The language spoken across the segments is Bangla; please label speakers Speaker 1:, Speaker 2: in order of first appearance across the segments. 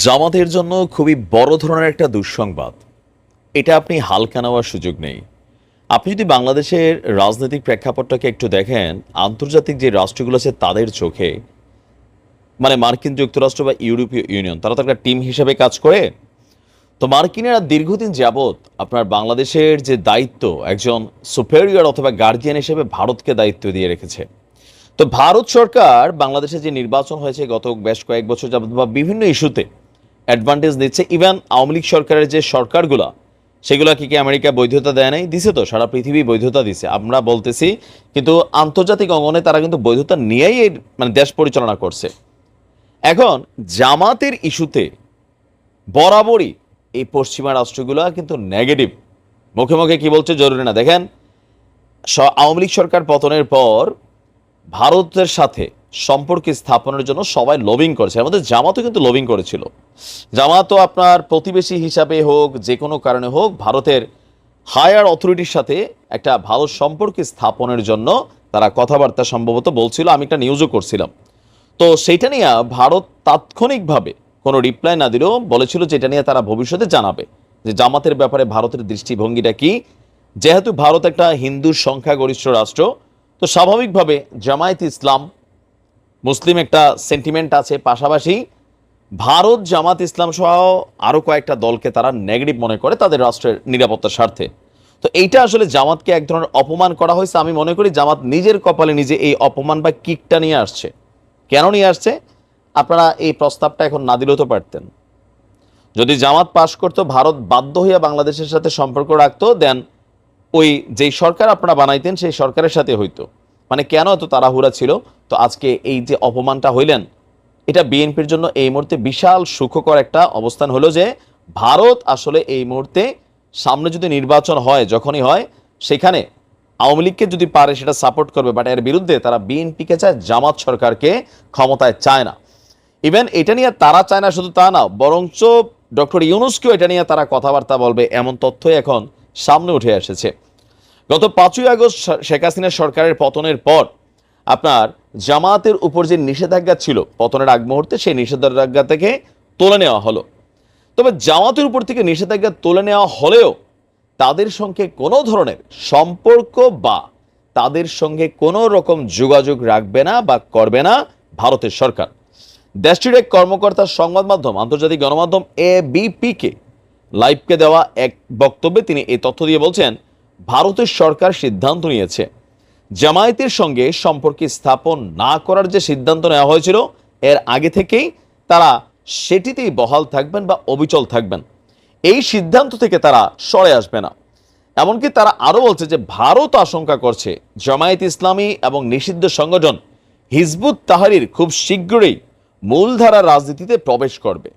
Speaker 1: জামাতের জন্য খুবই বড় ধরনের একটা দুঃসংবাদ। এটা আপনি হালকা নেওয়ার সুযোগ নেই। আপনি যদি বাংলাদেশের রাজনৈতিক প্রেক্ষাপটটাকে একটু দেখেন, আন্তর্জাতিক যে রাষ্ট্রগুলো আছে তাদের চোখে, মানে মার্কিন যুক্তরাষ্ট্র বা ইউরোপীয় ইউনিয়ন, তারা তো একটা টিম হিসেবে কাজ করে। তো মার্কিনেরা দীর্ঘদিন যাবৎ আপনার বাংলাদেশের যে দায়িত্ব, একজন সুপেরিয়র অথবা গার্জিয়ান হিসেবে ভারতকে দায়িত্ব দিয়ে রেখেছে। তো ভারত সরকার বাংলাদেশে যে নির্বাচন হয়েছে গত বেশ কয়েক বছর যাবৎ বা বিভিন্ন ইস্যুতে অ্যাডভান্টেজ দিচ্ছে। ইভেন আওয়ামী লীগ সরকারের যে সরকারগুলা, সেগুলো কি আমেরিকা বৈধতা দেয় নাই? দিছে তো, সারা পৃথিবী বৈধতা দিছে, আমরা বলতেছি। কিন্তু আন্তর্জাতিক অঙ্গনে তারা কিন্তু বৈধতা নিয়েই মানে দেশ পরিচালনা করছে। এখন জামাতের ইস্যুতে বরাবরই এই পশ্চিমা রাষ্ট্রগুলো কিন্তু নেগেটিভ। মুখে মুখে কি বলছে জরুরি না। দেখেন, আওয়ামী লীগ সরকার পতনের পর ভারতের সাথে সম্পর্ক স্থাপনের জন্য সবাই লবিং করেছে, এর মধ্যে জামাতও কিন্তু লবিং করেছিল। জামাতও আপনার প্রতিবেশী হিসাবে হোক, যে কোনো কারণে হোক, ভারতের হায়ার অথরিটির সাথে একটা ভালো সম্পর্ক স্থাপনের জন্য তারা কথাবার্তা সম্ভবত বলছিল। আমি একটা নিউজও করছিলাম। তো সেইটা নিয়ে ভারত তাৎক্ষণিকভাবে কোনো রিপ্লাই না দিলেও বলেছিল যে এটা নিয়ে তারা ভবিষ্যতে জানাবে যে জামাতের ব্যাপারে ভারতের দৃষ্টিভঙ্গিটা কি। যেহেতু ভারত একটা হিন্দু সংখ্যাগরিষ্ঠ রাষ্ট্র, তো স্বাভাবিকভাবে জামায়াত ইসলাম, মুসলিম একটা সেন্টিমেন্ট আছে। পাশাপাশি ভারত জামাত ইসলাম সহ আরও কয়েকটা দলকে তারা নেগেটিভ মনে করে তাদের রাষ্ট্রের নিরাপত্তার স্বার্থে। তো এইটা আসলে জামাতকে এক ধরনের অপমান করা হয়েছে। আমি মনে করি জামাত নিজের কপালে নিজে এই অপমান বা কিকটা নিয়ে আসছে। কেন নিয়ে আসছে? আপনারা এই প্রস্তাবটা এখন না দিলেও তো পারতেন। যদি জামাত পাশ করতো, ভারত বাধ্য হইয়া বাংলাদেশের সাথে সম্পর্ক রাখতো, দেন ওই যেই সরকার আপনারা বানাইতেন সেই সরকারের সাথে হইতো। মানে কেন এত তাড়াহুড়া ছিল? তো আজকে এই যে অপমানটা হইলেন, এটা বিএনপির জন্য এই মুহূর্তে বিশাল সুখকর একটা অবস্থান হলো যে ভারত আসলে এই মুহূর্তে সামনে যদি নির্বাচন হয়, যখনই হয়, সেখানে আওয়ামী লীগকে যদি পারে সেটা সাপোর্ট করবে, বাট এর বিরুদ্ধে তারা বিএনপিকে চায়, জামাত সরকারকে ক্ষমতায় চায় না। ইভেন এটা নিয়ে তারা চায় না শুধু তা না, বরঞ্চ ডক্টর ইউনূসকেও এটা নিয়ে তারা কথাবার্তা বলবে, এমন তথ্যই এখন সামনে উঠে এসেছে। গত 5ই আগস্ট শেখ হাসিনা সরকারের পতনের পর আপনার জামাতের উপর যে নিষেধাজ্ঞা ছিল পতনের আগ মুহূর্তে, সেই নিষেধাজ্ঞা থেকে তুলে নেওয়া হলো। তবে জামাতের উপর থেকে নিষেধাজ্ঞা তুলে নেওয়া হলেও তাদের সঙ্গে কোনো ধরনের সম্পর্ক বা তাদের সঙ্গে কোনো রকম যোগাযোগ রাখবে না বা করবে না ভারতের সরকার। দেশটির এক কর্মকর্তার সংবাদ মাধ্যম আন্তর্জাতিক গণমাধ্যম এবিপিকে লাইভকে দেওয়া এক বক্তব্যে তিনি এই তথ্য দিয়ে বলছেন, ভারতের সরকার সিদ্ধান্ত নিয়েছে জামায়াতের সঙ্গে সম্পর্ক স্থাপন না করার যে সিদ্ধান্ত নেওয়া হয়েছিল এর আগে থেকেই তারা সেটিতেই বহাল থাকবেন বা অবিচল থাকবেন। এই সিদ্ধান্ত থেকে তারা সরে আসবে না। এমনকি তারা আরো বলছে যে ভারত আশঙ্কা করছে জামায়াত ইসলামী এবং নিষিদ্ধ সংগঠন হিজবুত তাহরির খুব শীঘ্রই মূলধারার রাজনীতিতে প্রবেশ করবে।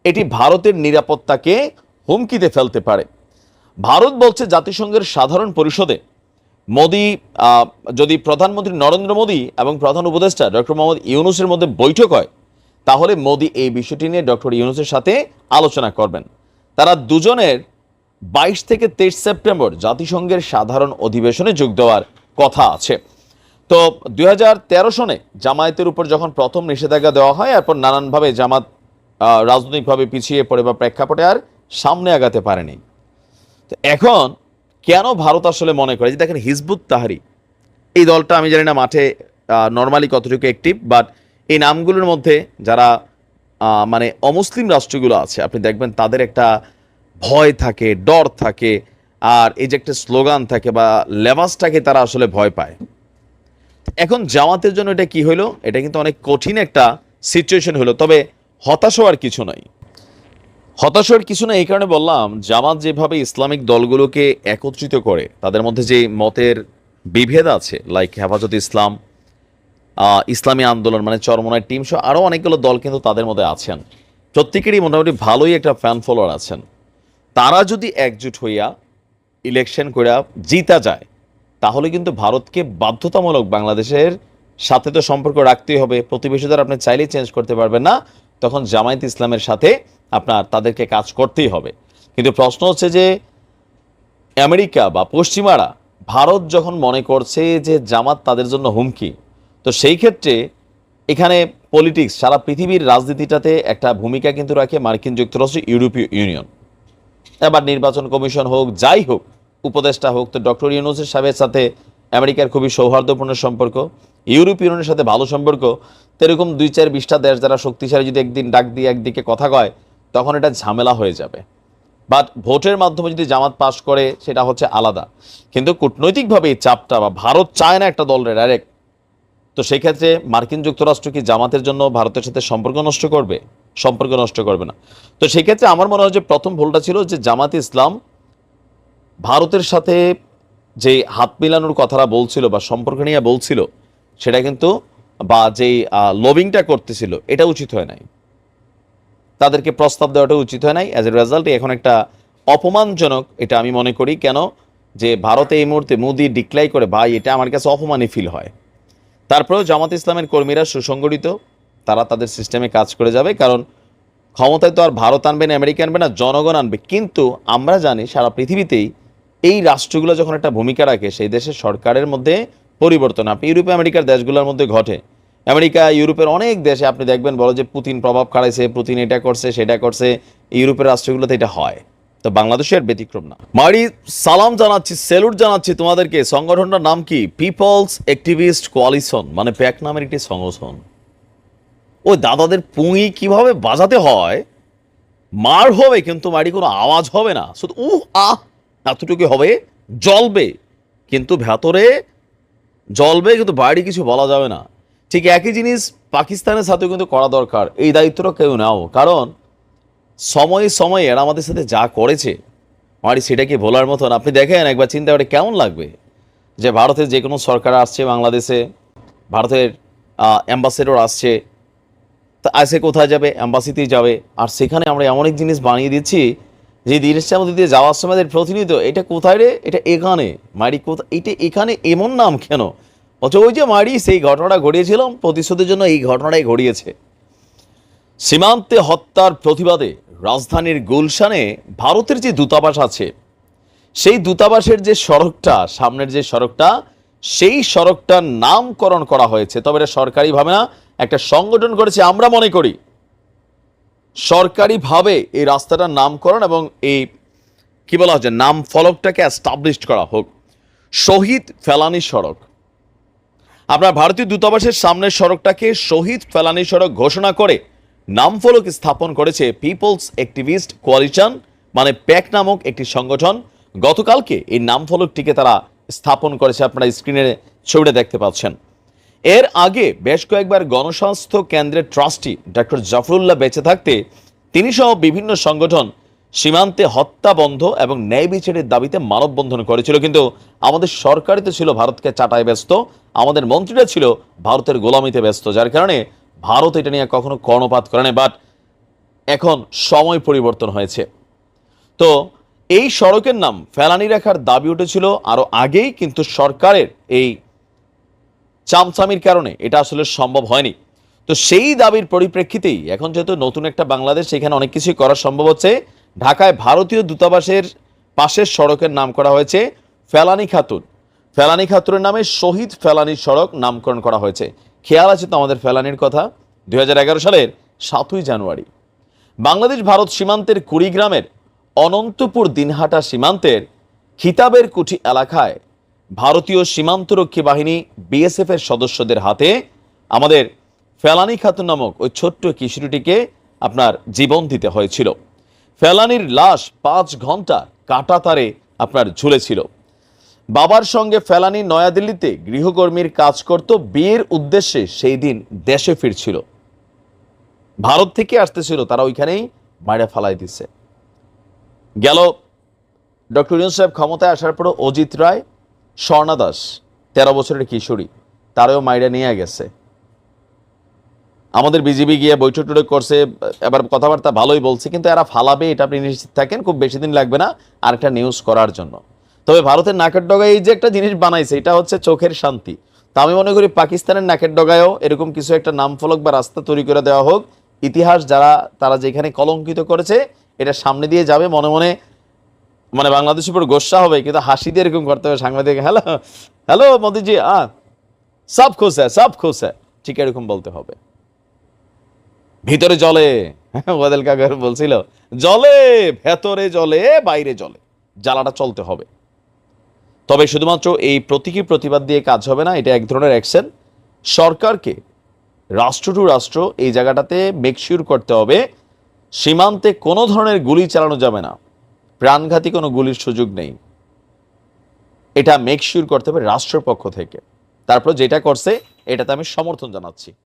Speaker 1: এটি ভারতের নিরাপত্তাকে হুমকিতে ফেলতে পারে। ভারত বলছে জাতিসংঘের সাধারণ পরিষদে মোদি, যদি প্রধানমন্ত্রী নরেন্দ্র মোদী এবং প্রধান উপদেষ্টা ডক্টর মোহাম্মদ ইউনূসের মধ্যে বৈঠক হয়, তাহলে মোদি এই বিষয়টি নিয়ে ডক্টর ইউনূসের সাথে আলোচনা করবেন। তারা দুজনের 22 থেকে 23 সেপ্টেম্বর জাতিসংঘের সাধারণ অধিবেশনে যোগ দেওয়ার কথা আছে। তো 2013 সনে জামায়াতের উপর যখন প্রথম নিষেধাজ্ঞা দেওয়া হয়, এরপর নানানভাবে জামাত রাজনৈতিকভাবে পিছিয়ে পড়ে বা প্রেক্ষাপটে আর সামনে আগাতে পারেনি। তো এখন কেন ভারত আসলে মনে করে যে, দেখেন হিজবুত তাহরি এই দলটা, আমি জানি না মাঠে নর্মালি কতটুকু অ্যাক্টিভ, বাট এই নামগুলোর মধ্যে যারা মানে অমুসলিম রাষ্ট্রগুলো আছে, আপনি দেখবেন তাদের একটা ভয় থাকে, ডর থাকে, আর এই যে একটা স্লোগান থাকে বা লেবাসটাকে তারা আসলে ভয় পায়। এখন জামাতের জন্য এটা কি হলো? এটা কিন্তু অনেক কঠিন একটা সিচুয়েশন হলো। তবে হতাশ হওয়ার কিছু নাই। হতাশ হওয়ার কিছু না, এই কারণে বললাম, জামাত যেভাবে ইসলামিক দলগুলোকে একত্রিত করে, তাদের মধ্যে যে মতের বিভেদ আছে, লাইক হেফাজত ইসলাম, ইসলামী আন্দোলন মানে চরমনায় টিম সহ আরও অনেকগুলো দল কিন্তু তাদের মধ্যে আছেন। প্রত্যেকেরই মোটামুটি ভালোই একটা ফ্যান ফলোয়ার আছেন। তারা যদি একজোট হইয়া ইলেকশন করে জিতা যায়, তাহলে কিন্তু ভারতকে বাধ্যতামূলক বাংলাদেশের সাথে তো সম্পর্ক রাখতেই হবে। প্রতিবেশীদের আপনি চাইলেই চেঞ্জ করতে পারবেন না। তখন জামায়াত ইসলামের সাথে আপনার তাদেরকে কাজ করতেই হবে। কিন্তু প্রশ্ন হচ্ছে যে আমেরিকা বা পশ্চিমারা ভারত যখন মনে করছে যে জামাত তাদের জন্য হুমকি, তো সেই ক্ষেত্রে এখানে পলিটিক্স, সারা পৃথিবীর রাজনীতিটাতে একটা ভূমিকা কিন্তু রাখে মার্কিন যুক্তরাষ্ট্র, ইউরোপীয় ইউনিয়ন। এবার নির্বাচন কমিশন হোক, যাই হোক, উপদেষ্টা হোক, তো ডক্টর ইউনূসের সাহেবের সাথে আমেরিকার খুবই সৌহার্দ্যপূর্ণ সম্পর্ক, ইউরোপীয় ইউনিয়নের সাথে ভালো সম্পর্ক। তো এরকম 2-4-20টা দেশ যারা শক্তিশালী যদি একদিন ডাক দিয়ে একদিকে কথা কয়, তখন এটা ঝামেলা হয়ে যাবে। বাট ভোটের মাধ্যমে যদি জামাত পাশ করে সেটা হচ্ছে আলাদা, কিন্তু কূটনৈতিকভাবে এই চাপটা, বা ভারত চায় না একটা দলরে ডাইরেক্ট, তো সেক্ষেত্রে মার্কিন যুক্তরাষ্ট্র কি জামাতের জন্য ভারতের সাথে সম্পর্ক নষ্ট করবে? সম্পর্ক নষ্ট করবে না। তো সেক্ষেত্রে আমার মনে হয় যে প্রথম ভুলটা ছিল যে জামাতে ইসলাম ভারতের সাথে যে হাত মিলানোর কথাটা বলছিল বা সম্পর্ক নিয়ে বলছিল, সেটা কিন্তু, বা যেই লবিংটা করতেছিল, এটা উচিত হয় নাই। তাদেরকে প্রস্তাব দেওয়াটা উচিত হয় নাই। অ্যাজ এ রেজাল্ট এখন একটা অপমানজনক, এটা আমি মনে করি। কেন? যে ভারতে এই মুহূর্তে মোদি ডিক্লাই করে, ভাই এটা আমার কাছে অপমানই ফিল হয়। তারপরেও জামাত ইসলামের কর্মীরা সুসংগঠিত, তারা তাদের সিস্টেমে কাজ করে যাবে। কারণ ক্ষমতায় তো আর ভারত আনবে না, আমেরিকা আনবে না, জনগণ আনবে। কিন্তু আমরা জানি সারা পৃথিবীতেই এই রাষ্ট্রগুলো যখন একটা ভূমিকা রাখে, সেই দেশের সরকারের মধ্যে পরিবর্তন আপনি ইউরোপে আমেরিকার দেশগুলোর মধ্যে ঘটে। আমেরিকা, ইউরোপের অনেক দেশে আপনি দেখবেন বলো যে পুতিন প্রভাব খাড়াইছে, পুতিন এটা করছে সেটা করছে, ইউরোপের রাষ্ট্রগুলোতে এটা হয়। তো বাংলাদেশের ব্যতিক্রম না। মারি, সালাম জানাচ্ছি, স্যালুট জানাচ্ছি তোমাদেরকে। সংগঠনটার নাম কি? পিপলস অ্যাক্টিভিস্ট কোয়ালিশন, মানে প্যাক নামের একটি সংগঠন। ওই দাদাদের পুঁই কিভাবে বাজাতে হয়, মার হবে কিন্তু মারি কোনো আওয়াজ হবে না, শুধু আহ এতটুকু হবে, জ্বলবে কিন্তু ভেতরে, জ্বলবে কিন্তু বাইরে কিছু বলা যাবে না। ঠিক একই জিনিস পাকিস্তানের সাথেও কিন্তু করা দরকার। এই দায়িত্বটা কেউ নাও, কারণ সময়ে সময়ে এরা আমাদের সাথে যা করেছে, মারি সেটা কি ভোলার মতন? আপনি দেখেন, একবার চিন্তা করে কেমন লাগবে যে ভারতের যে কোনো সরকার আসছে বাংলাদেশে, ভারতের অ্যাম্বাসেডর আসছে, তা আসে কোথায় যাবে? অ্যাম্বাসিতেই যাবে। আর সেখানে আমরা এমন এক জিনিস বানিয়ে দিচ্ছি যে জিনিসটার মধ্যে দিয়ে যাওয়ার সময় প্রতিনিধিত্ব, এটা কোথায় রে? এটা এখানে। মারি কোথায়? এটা এখানে, এমন নাম কেন? অথচ ওই যে মারি সেই ঘটনাটা ঘটিয়েছিলাম, প্রতিশোধের জন্য এই ঘটনাটাই ঘটিয়েছে। সীমান্তে হত্যার প্রতিবাদে রাজধানীর গুলশানে ভারতের যে দূতাবাস আছে, সেই দূতাবাসের যে সড়কটা, সামনের যে সড়কটা, সেই সড়কটার নামকরণ করা হয়েছে। তবে এটা সরকারিভাবে না, একটা সংগঠন করেছে। আমরা মনে করি সরকারিভাবে এই রাস্তাটার নামকরণ এবং এই কি বলা হচ্ছে, নাম ফলকটাকে এস্টাবলিশড করা হোক শহীদ ফেলানী সড়ক। আপনার ভারতীয় দূতাবাসের সামনের সড়কটাকে শহীদ ফেলানী সড়ক ঘোষণা করে নাম ফলক স্থাপন করেছে পিপলস অ্যাক্টিভিস্ট কোয়ালিশন, মানে প্যাক নামক একটি সংগঠন। গতকালকে এই নাম ফলকটিকে তারা স্থাপন করেছে, আপনারা স্ক্রিনে ছবিটা দেখতে পাচ্ছেন। এর আগে বেশ কয়েকবার গণস্বাস্থ্য কেন্দ্রের ট্রাস্টি ডক্টর জাফরুল্লাহ বেঁচে থাকতে তিনি সহ বিভিন্ন সংগঠন সীমান্তে হত্যা বন্ধ এবং ন্যায় বিচারের দাবিতে মানববন্ধন করেছিল। কিন্তু আমাদের সরকারই তো ছিল ভারতকে চাটায় ব্যস্ত, আমাদের মন্ত্রীরা ছিল ভারতের গোলামিতে ব্যস্ত, যার কারণে ভারত এটা নিয়ে কখনো কর্ণপাত করে না। বাট এখন সময় পরিবর্তন হয়েছে। তো এই সড়কের নাম ফেলানী রাখার দাবি উঠেছিল আরো আগেই, কিন্তু সরকারের এই চামচামির কারণে এটা আসলে সম্ভব হয়নি। তো সেই দাবির পরিপ্রেক্ষিতেই এখন যেহেতু নতুন একটা বাংলাদেশ, সেখানে অনেক কিছুই করা সম্ভব হচ্ছে। ঢাকায় ভারতীয় দূতাবাসের পাশের সড়কের নাম করা হয়েছে ফেলানী খাতুন। ফেলানী খাতুনের নামে শহীদ ফেলানী সড়ক নামকরণ করা হয়েছে। খেয়াল আছে তো আমাদের ফেলানীর কথা? 2011 সালের 7ই জানুয়ারি বাংলাদেশ ভারত সীমান্তের কুড়িগ্রামের অনন্তপুর দিনহাটা সীমান্তের খিতাবের কুঠি এলাকায় ভারতীয় সীমান্তরক্ষী বাহিনী বিএসএফ এর সদস্যদের হাতে আমাদের ফেলানী খাতুন নামক ওই ছোট্ট কিশোরীটিকে আপনার জীবন দিতে হয়েছিল। ফেলানীর লাশ 5 ঘন্টা কাটা তারে আপনার ঝুলেছিল। বাবার সঙ্গে ফেলানী নয়াদিল্লিতে গৃহকর্মীর কাজ করত, বিয়ের উদ্দেশ্যে সেই দিন দেশে ফিরছিল। ভারত থেকে আসতেছিল, তারা ওইখানেই মাইরা ফেলাই দিচ্ছে। গেল ডক্টর ইউনূস সাহেব ক্ষমতায় আসার পর অজিত রায়, স্বর্ণা দাস 13 বছরের কিশোরী, তারাও মাইরা নিয়ে গেছে। আমাদের বিজিবি গিয়ে বৈঠক টুঠক করছে, এবার কথাবার্তা ভালোই বলছে, কিন্তু এরা ফালাবে এটা আপনি নিশ্চিত থাকেন, খুব বেশি দিন লাগবে না আরেকটা নিউজ করার জন্য। তবে ভারতের নাকের ডগায় এই যে একটা জিনিস বানাইছে, এটা হচ্ছে চোখের শান্তি। তা আমি মনে করি পাকিস্তানের নাকের ডগায়ও এরকম কিছু একটা নাম ফলক বা রাস্তা তৈরি করে দেওয়া হোক। ইতিহাস যারা, তারা যেখানে কলঙ্কিত করেছে, এটা সামনে দিয়ে যাবে, মনে মনে মানে বাংলাদেশের উপর গোসা হবে, কিন্তু হাসি দিয়ে এরকম করতে হবে সাংবাদিক, হ্যালো হ্যালো মোদিজি, সব খুশ হ্যাঁ, সব খুশ হ্যাঁ, ঠিক এরকম বলতে হবে। ভিতরে জলে, ওয়াদেল কাকার বলছিল জলে, ভেতরে জলে, বাইরে জলে, জ্বালাটা চলতে হবে। তবে শুধুমাত্র এই প্রতীকী প্রতিবাদ দিয়ে কাজ হবে না, এটা এক ধরনের অ্যাকশন। সরকারকে রাষ্ট্র টু রাষ্ট্র এই জায়গাটাতে মেকশিওর করতে হবে সীমান্তে কোনো ধরনের গুলি চালানো যাবে না, প্রাণঘাতী কোনো গুলির সুযোগ নেই। এটা মেকশিওর করতে হবে রাষ্ট্রের পক্ষ থেকে। তারপর যেটা করছে এটাতে আমি সমর্থন জানাচ্ছি।